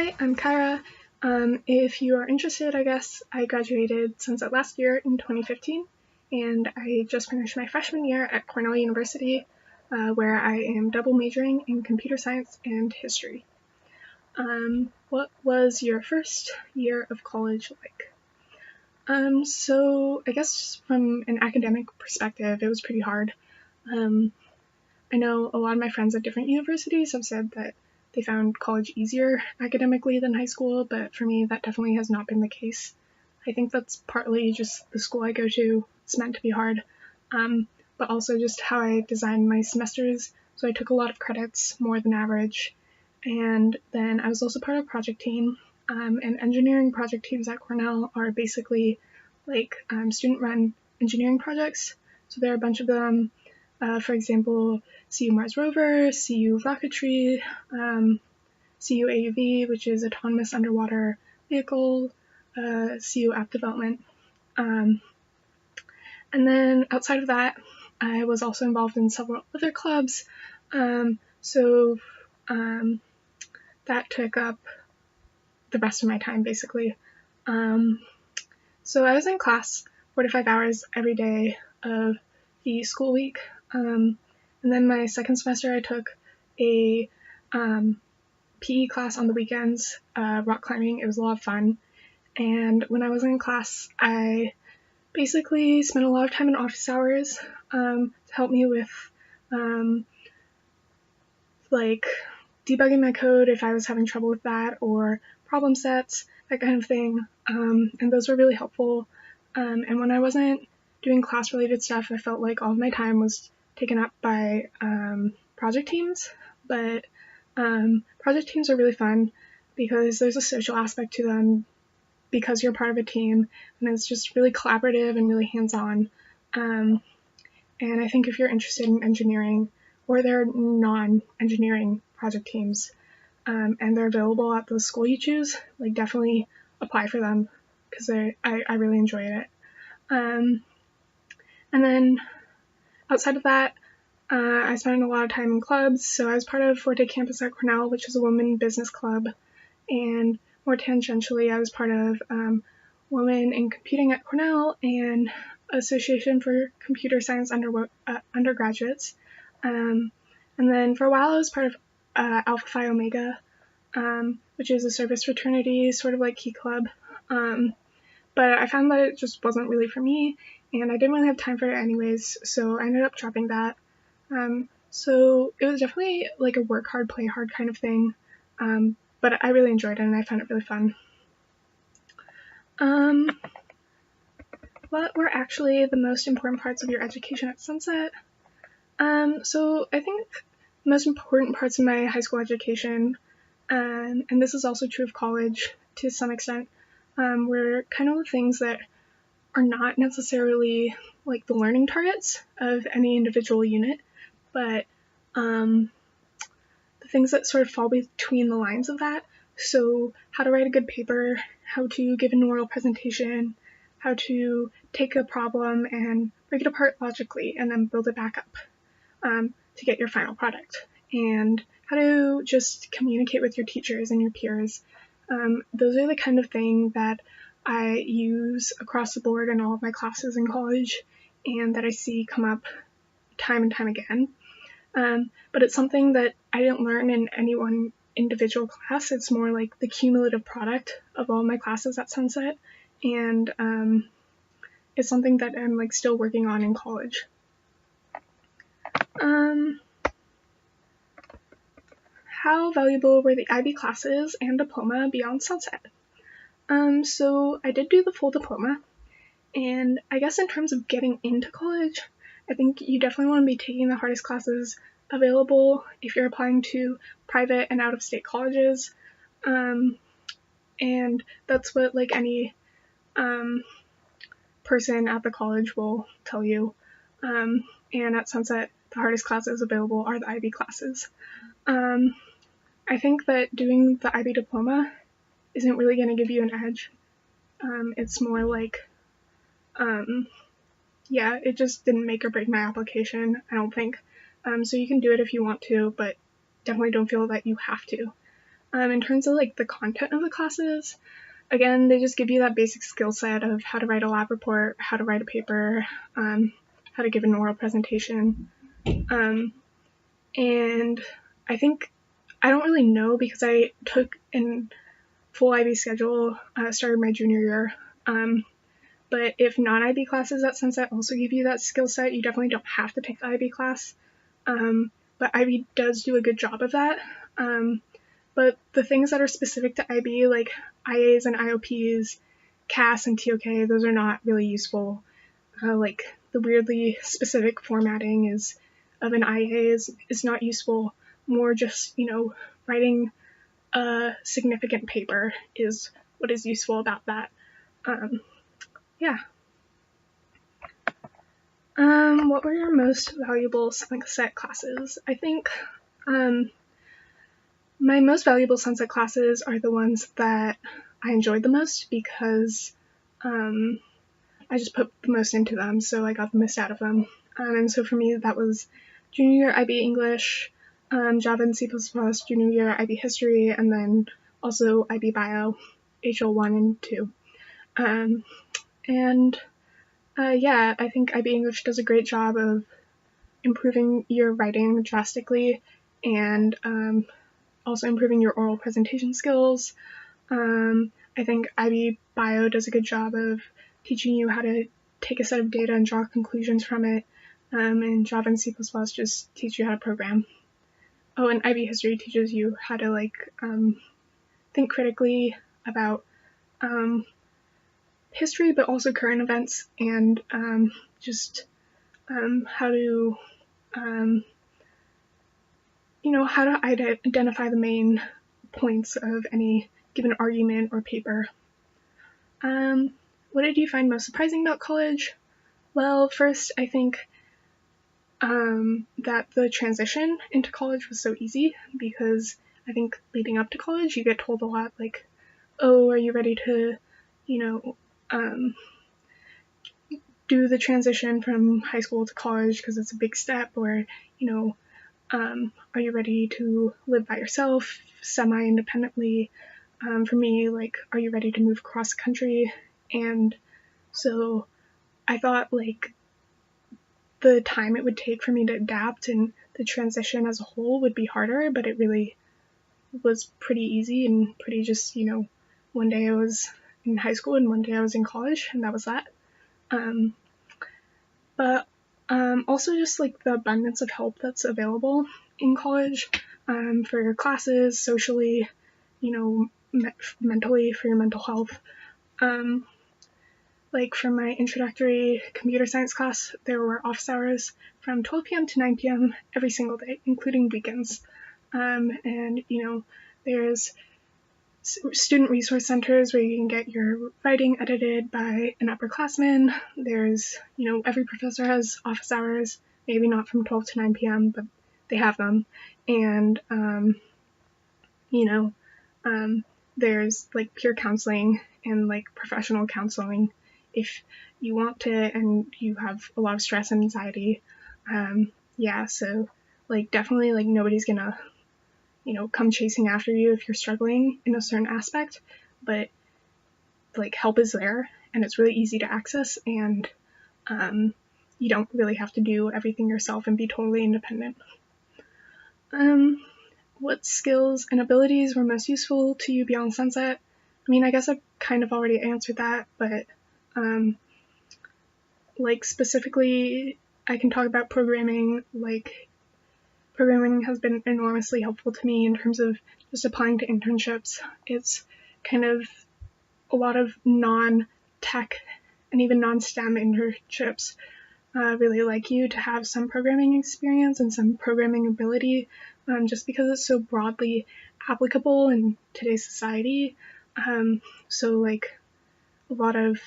Hi, I'm Kyra. If you are interested, I guess I graduated Sunset last year in 2015, and I just finished my freshman year at Cornell University, where I am double majoring in computer science and history. What was your first year of college like? So I guess from an academic perspective, it was pretty hard. I know a lot of my friends at different universities have said that they found college easier academically than high school, but for me, that definitely has not been the case. I think that's partly just the school I go to. It's meant to be hard, but also just how I designed my semesters. So I took a lot of credits, more than average, and then I was also part of a project team. And engineering project teams at Cornell are basically like student-run engineering projects. So there are a bunch of them. For example, CU Mars Rover, CU Rocketry, CU AUV, which is Autonomous Underwater Vehicle, CU App Development. And then outside of that, I was also involved in several other clubs. So that took up the rest of my time, basically. So I was in class 4 to 5 hours every day of the school week. And then my second semester, I took a PE class on the weekends, rock climbing. It was a lot of fun. And when I was in class, I basically spent a lot of time in office hours to help me with like debugging my code if I was having trouble with that, or problem sets, that kind of thing. And those were really helpful. And when I wasn't doing class-related stuff, I felt like all of my time was taken up by project teams. But project teams are really fun because there's a social aspect to them because you're part of a team, and it's just really collaborative and really hands-on. And I think if you're interested in engineering, or there are non-engineering project teams, and they're available at the school you choose, like definitely apply for them because I really enjoyed it. And then outside of that, I spent a lot of time in clubs. So I was part of Forte Campus at Cornell, which is a women business club, and more tangentially, I was part of Women in Computing at Cornell and Association for Computer Science undergraduates. And then for a while, I was part of Alpha Phi Omega, which is a service fraternity, sort of like Key Club. But I found that it just wasn't really for me, and I didn't really have time for it anyways, so I ended up dropping that. So it was definitely like a work hard, play hard kind of thing, but I really enjoyed it and I found it really fun. What were actually the most important parts of your education at Sunset? So I think the most important parts of my high school education, and this is also true of college to some extent, were kind of the things that are not necessarily like the learning targets of any individual unit, but the things that sort of fall between the lines of that. So how to write a good paper, how to give an oral presentation, how to take a problem and break it apart logically and then build it back up to get your final product, and how to just communicate with your teachers and your peers. Those are the kind of thing that I use across the board in all of my classes in college and that I see come up time and time again. But it's something that I didn't learn in any one individual class. It's more like the cumulative product of all my classes at Sunset, and it's something that I'm like still working on in college. How valuable were the IB classes and diploma beyond Sunset? So I did do the full diploma, and I guess in terms of getting into college, I think you definitely want to be taking the hardest classes available if you're applying to private and out-of-state colleges, and that's what like any person at the college will tell you. And at Sunset, the hardest classes available are the IB classes. I think that doing the IB diploma isn't really going to give you an edge. It's more like, it just didn't make or break my application, I don't think. So you can do it if you want to, but definitely don't feel that you have to. In terms of like the content of the classes, again, they just give you that basic skill set of how to write a lab report, how to write a paper, how to give an oral presentation. And I think, I don't really know because I took a full IB schedule, started my junior year. But if non-IB classes at Sunset also give you that skill set, you definitely don't have to take the IB class. But IB does do a good job of that. But the things that are specific to IB, like IAs and IOPs, CAS and TOK, those are not really useful. Like the weirdly specific formatting of an IA is not useful. More just, writing a significant paper is what is useful about that. Yeah. What were your most valuable Sunset classes? I think my most valuable Sunset classes are the ones that I enjoyed the most because I just put the most into them, so I got the most out of them. And so for me, that was junior year IB English, Java and C++, junior year IB History, and then also IB Bio, HL1 and 2. Yeah, I think IB English does a great job of improving your writing drastically and also improving your oral presentation skills. I think IB Bio does a good job of teaching you how to take a set of data and draw conclusions from it, and Java and C++ just teach you how to program. Oh, and IB History teaches you how to think critically about history, but also current events, and just how to how to identify the main points of any given argument or paper. What did you find most surprising about college? Well, first, I think that the transition into college was so easy because I think leading up to college, you get told a lot like, oh, are you ready to, do the transition from high school to college because it's a big step, or, are you ready to live by yourself semi-independently? For me, are you ready to move across the country? And so I thought the time it would take for me to adapt and the transition as a whole would be harder, but it really was pretty easy and pretty just, one day I was in high school and one day I was in college, and that was that. But also just the abundance of help that's available in college for your classes, socially, mentally, for your mental health. For my introductory computer science class, there were office hours from 12 p.m. to 9 p.m. every single day, including weekends. And, there's student resource centers where you can get your writing edited by an upperclassman. There's, every professor has office hours, maybe not from 12 to 9 p.m., but they have them. And, there's peer counseling and professional counseling if you want to and you have a lot of stress and anxiety. Yeah, so definitely nobody's gonna come chasing after you if you're struggling in a certain aspect, but help is there and it's really easy to access, and you don't really have to do everything yourself and be totally independent. What skills and abilities were most useful to you beyond Sunset? I mean, I guess I've kind of already answered that, but specifically, I can talk about programming. Programming has been enormously helpful to me in terms of just applying to internships. It's kind of a lot of non-tech and even non-STEM internships really like you to have some programming experience and some programming ability, just because it's so broadly applicable in today's society. So a lot of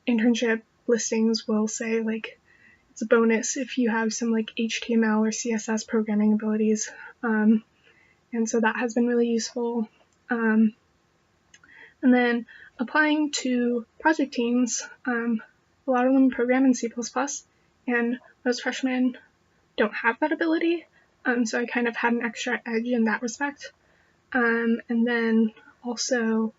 internship listings will say it's a bonus if you have some HTML or CSS programming abilities, and so that has been really useful. And then applying to project teams, a lot of them program in C++, and most freshmen don't have that ability, so I kind of had an extra edge in that respect. And then also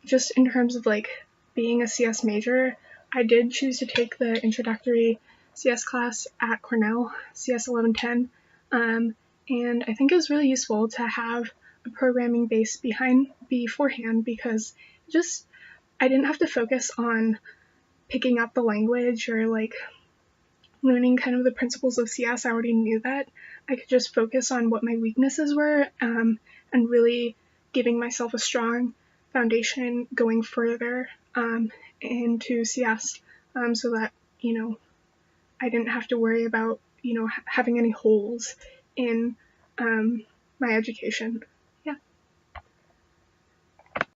just in terms of like being a CS major, I did choose to take the introductory CS class at Cornell, CS 1110, and I think it was really useful to have a programming base beforehand because just I didn't have to focus on picking up the language or like learning kind of the principles of CS. I already knew that. I could just focus on what my weaknesses were, and really giving myself a strong foundation going further into CS, so that, I didn't have to worry about, having any holes in my education.